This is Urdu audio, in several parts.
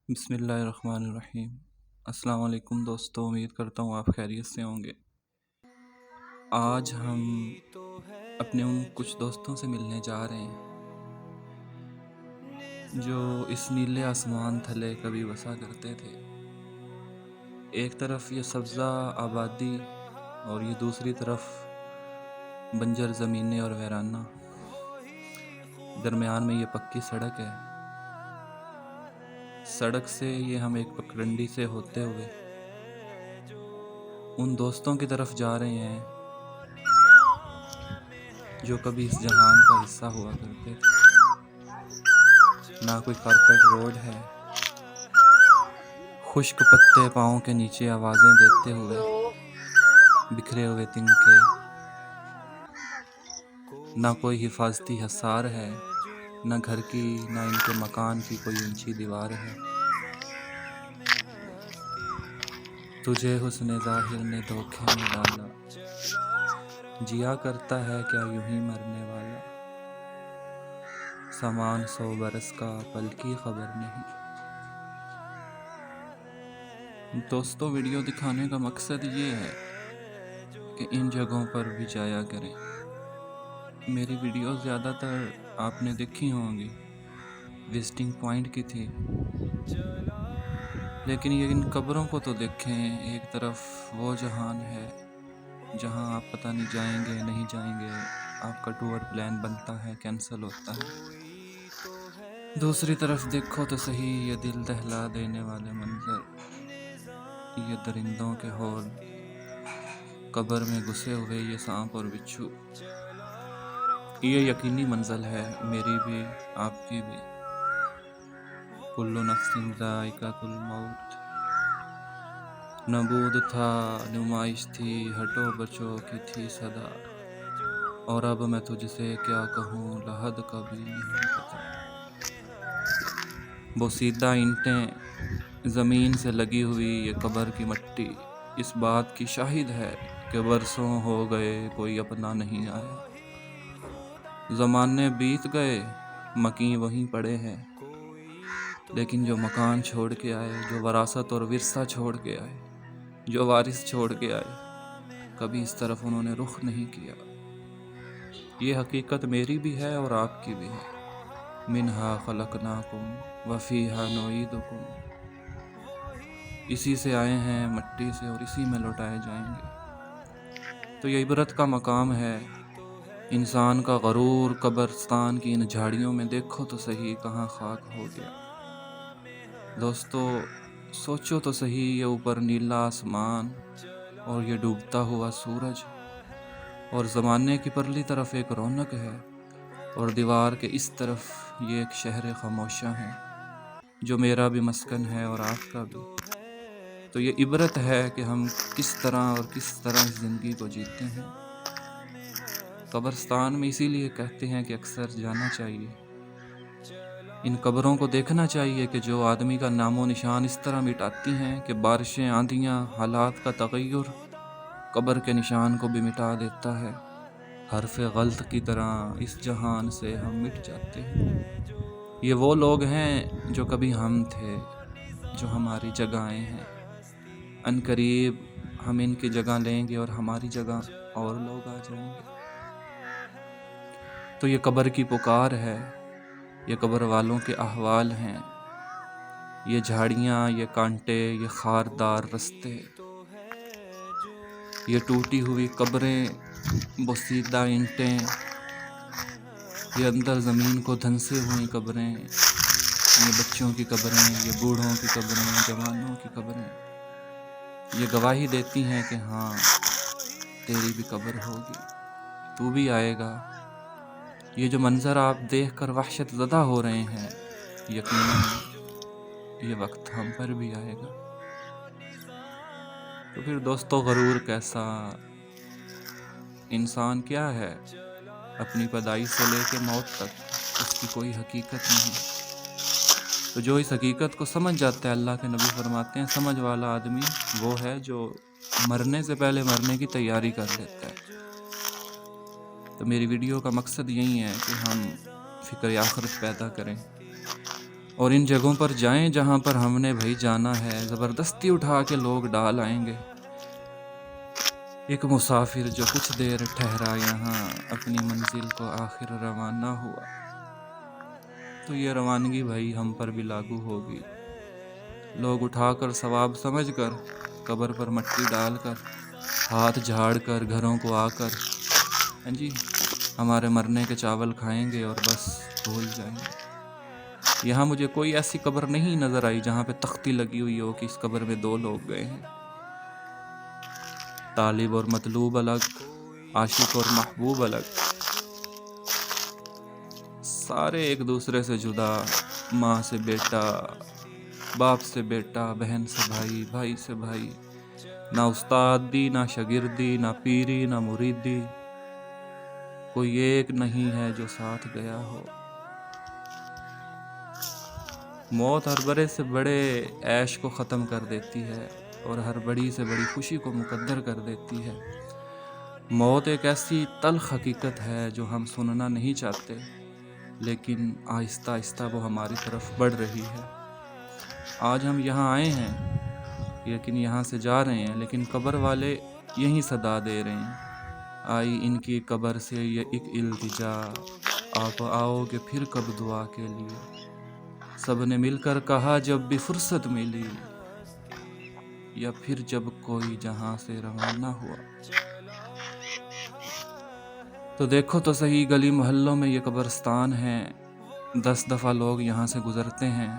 بسم اللہ الرحمن الرحیم۔ السلام علیکم دوستو، امید کرتا ہوں آپ خیریت سے ہوں گے۔ آج ہم اپنے ان کچھ دوستوں سے ملنے جا رہے ہیں جو اس نیلے آسمان تھلے کبھی بسا کرتے تھے۔ ایک طرف یہ سبزہ آبادی اور یہ دوسری طرف بنجر زمینیں اور ویرانہ، درمیان میں یہ پکی سڑک ہے۔ سڑک سے یہ ہم ایک پگڈنڈی سے ہوتے ہوئے ان دوستوں کی طرف جا رہے ہیں جو کبھی اس جہان کا حصہ ہوا کرتے تھے۔ نہ کوئی کارپیٹ روڈ ہے، خشک پتے پاؤں کے نیچے آوازیں دیتے ہوئے بکھرے ہوئے تنکے، نہ کوئی حفاظتی حصار ہے، نہ گھر کی نہ ان کے مکان کی کوئی اونچی دیوار ہے۔ تجھے حسن ظاہر نے دھوکے میں ڈالا، جیا کرتا ہے کیا یوں ہی مرنے والا، سامان 100 برس کا پل کی خبر نہیں۔ دوستو، ویڈیو دکھانے کا مقصد یہ ہے کہ ان جگہوں پر بھی جایا کریں۔ میری ویڈیو زیادہ تر آپ نے دیکھی ہوں گی وزٹنگ پوائنٹ کی تھی، لیکن یہ ان قبروں کو تو دیکھیں۔ ایک طرف وہ جہان ہے جہاں آپ پتہ نہیں جائیں گے نہیں جائیں گے، آپ کا ٹور پلان بنتا ہے، کینسل ہوتا ہے۔ دوسری طرف دیکھو تو صحیح یہ دل دہلا دینے والے منظر، یہ درندوں کے ہول، قبر میں گھسے ہوئے یہ سانپ اور بچھو۔ یہ یقینی منزل ہے، میری بھی آپ کی بھی۔ کل نفس ذائقۃ الموت، نبود تھا، نمائش تھی، ہٹو بچو کی تھی صدا، اور اب میں تجھ سے کیا کہوں لحد کا بھی نہیں پتا۔ بوسیدہ اینٹیں، زمین سے لگی ہوئی یہ قبر کی مٹی اس بات کی شاہد ہے کہ برسوں ہو گئے کوئی اپنا نہیں آیا۔ زمانے بیت گئے، مکیں وہیں پڑے ہیں، لیکن جو مکان چھوڑ کے آئے، جو وراثت اور ورثہ چھوڑ کے آئے، جو وارث چھوڑ کے آئے، کبھی اس طرف انہوں نے رخ نہیں کیا۔ یہ حقیقت میری بھی ہے اور آپ کی بھی ہے۔ منہا خلقناکم وفیہا نعیدکم، اسی سے آئے ہیں، مٹی سے، اور اسی میں لوٹائے جائیں گے۔ تو یہ عبرت کا مقام ہے۔ انسان کا غرور قبرستان کی ان جھاڑیوں میں دیکھو تو صحیح کہاں خاک ہو گیا۔ دوستو، سوچو تو صحیح، یہ اوپر نیلا آسمان اور یہ ڈوبتا ہوا سورج، اور زمانے کی پرلی طرف ایک رونق ہے، اور دیوار کے اس طرف یہ ایک شہر خاموشاں ہے جو میرا بھی مسکن ہے اور آپ کا بھی۔ تو یہ عبرت ہے کہ ہم کس طرح اس زندگی کو جیتے ہیں۔ قبرستان میں اسی لیے کہتے ہیں کہ اکثر جانا چاہیے، ان قبروں کو دیکھنا چاہیے کہ جو آدمی کا نام و نشان اس طرح مٹاتی ہیں کہ بارشیں، آندھیاں، حالات کا تغیر قبر کے نشان کو بھی مٹا دیتا ہے۔ حرف غلط کی طرح اس جہان سے ہم مٹ جاتے ہیں۔ یہ وہ لوگ ہیں جو کبھی ہم تھے، جو ہماری جگہیں ہیں۔ ان قریب ہم ان کی جگہ لیں گے اور ہماری جگہ اور لوگ آ جائیں گے۔ تو یہ قبر کی پکار ہے، یہ قبر والوں کے احوال ہیں، یہ جھاڑیاں، یہ کانٹے، یہ خاردار رستے، یہ ٹوٹی ہوئی قبریں، بوسیدہ اینٹیں، یہ اندر زمین کو دھنسے ہوئی قبریں، یہ بچوں کی قبریں، یہ بوڑھوں کی قبریں، جوانوں کی قبریں، یہ گواہی دیتی ہیں کہ ہاں تیری بھی قبر ہوگی، تو بھی آئے گا۔ یہ جو منظر آپ دیکھ کر وحشت زدہ ہو رہے ہیں، یقیناً یہ وقت ہم پر بھی آئے گا۔ تو پھر دوستو، غرور کیسا؟ انسان کیا ہے؟ اپنی پیدائش سے لے کے موت تک اس کی کوئی حقیقت نہیں۔ تو جو اس حقیقت کو سمجھ جاتا ہے، اللہ کے نبی فرماتے ہیں سمجھ والا آدمی وہ ہے جو مرنے سے پہلے مرنے کی تیاری کر لیتا ہے۔ تو میری ویڈیو کا مقصد یہی ہے کہ ہم فکر آخرت پیدا کریں، اور ان جگہوں پر جائیں جہاں پر ہم نے بھائی جانا ہے، زبردستی اٹھا کے لوگ ڈال آئیں گے۔ ایک مسافر جو کچھ دیر ٹھہرا یہاں، اپنی منزل کو آخر روانہ ہوا، تو یہ روانگی بھائی ہم پر بھی لاگو ہوگی۔ لوگ اٹھا کر ثواب سمجھ کر، قبر پر مٹی ڈال کر، ہاتھ جھاڑ کر، گھروں کو آ کر ہاں جی ہمارے مرنے کے چاول کھائیں گے اور بس بھول جائیں گے۔ یہاں مجھے کوئی ایسی قبر نہیں نظر آئی جہاں پہ تختی لگی ہوئی ہو کہ اس قبر میں 2 لوگ گئے ہیں۔ طالب اور مطلوب الگ، عاشق اور محبوب الگ، سارے ایک دوسرے سے جدا، ماں سے بیٹا، باپ سے بیٹا، بہن سے بھائی، بھائی سے بھائی، نہ استادی، نہ شاگردی، نہ پیری، نہ مریدی، کوئی ایک نہیں ہے جو ساتھ گیا ہو۔ موت ہر بڑے سے بڑے عیش کو ختم کر دیتی ہے اور ہر بڑی سے بڑی خوشی کو مقدر کر دیتی ہے۔ موت ایک ایسی تلخ حقیقت ہے جو ہم سننا نہیں چاہتے، لیکن آہستہ آہستہ وہ ہماری طرف بڑھ رہی ہے۔ آج ہم یہاں آئے ہیں، لیکن یہاں سے جا رہے ہیں، لیکن قبر والے یہیں صدا دے رہے ہیں۔ آئی ان کی قبر سے یہ ایک التجا، آپ آؤ گے پھر کب دعا کے لیے؟ سب نے مل کر کہا جب بھی فرصت ملی، یا پھر جب کوئی جہاں سے روانہ ہوا۔ تو دیکھو تو صحیح، گلی محلوں میں یہ قبرستان ہے، 10 دفعہ لوگ یہاں سے گزرتے ہیں،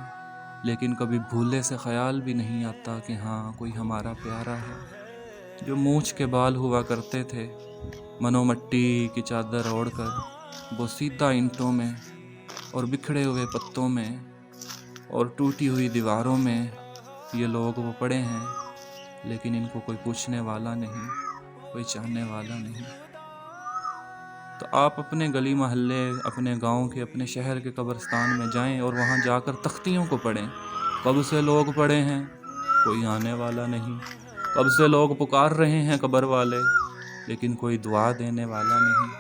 لیکن کبھی بھولے سے خیال بھی نہیں آتا کہ ہاں کوئی ہمارا پیارا ہے۔ جو مونچھ کے بال ہوا کرتے تھے، منو مٹی کی چادر اوڑھ کر، وہ سیدھا اینٹوں میں اور بکھڑے ہوئے پتوں میں اور ٹوٹی ہوئی دیواروں میں یہ لوگ وہ پڑے ہیں، لیکن ان کو کوئی پوچھنے والا نہیں، کوئی چاہنے والا نہیں۔ تو آپ اپنے گلی محلے، اپنے گاؤں کے، اپنے شہر کے قبرستان میں جائیں اور وہاں جا کر تختیوں کو پڑھیں۔ کب سے لوگ پڑے ہیں، کوئی آنے والا نہیں۔ کب سے لوگ پکار رہے ہیں قبر والے، لیکن کوئی دعا دینے والا نہیں۔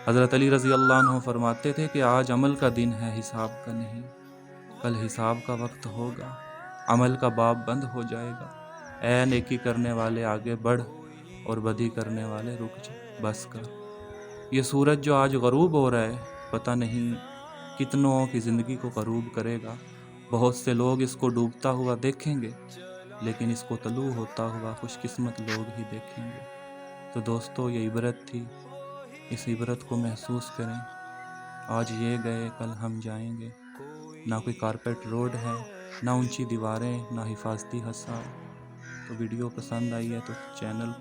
حضرت علی رضی اللہ عنہ فرماتے تھے کہ آج عمل کا دن ہے، حساب کا نہیں۔ کل حساب کا وقت ہوگا، عمل کا باب بند ہو جائے گا۔ اے نیکی کرنے والے آگے بڑھ، اور بدی کرنے والے رک جا، بس کر۔ یہ سورج جو آج غروب ہو رہا ہے، پتہ نہیں کتنوں کی زندگی کو غروب کرے گا۔ بہت سے لوگ اس کو ڈوبتا ہوا دیکھیں گے، لیکن اس کو طلوع ہوتا ہوا خوش قسمت لوگ ہی دیکھیں گے۔ تو دوستو، یہ عبرت تھی، اس عبرت کو محسوس کریں۔ آج یہ گئے، کل ہم جائیں گے۔ نہ کوئی کارپیٹ روڈ ہے، نہ اونچی دیواریں، نہ حفاظتی حصار۔ تو ویڈیو پسند آئی ہے تو چینل کو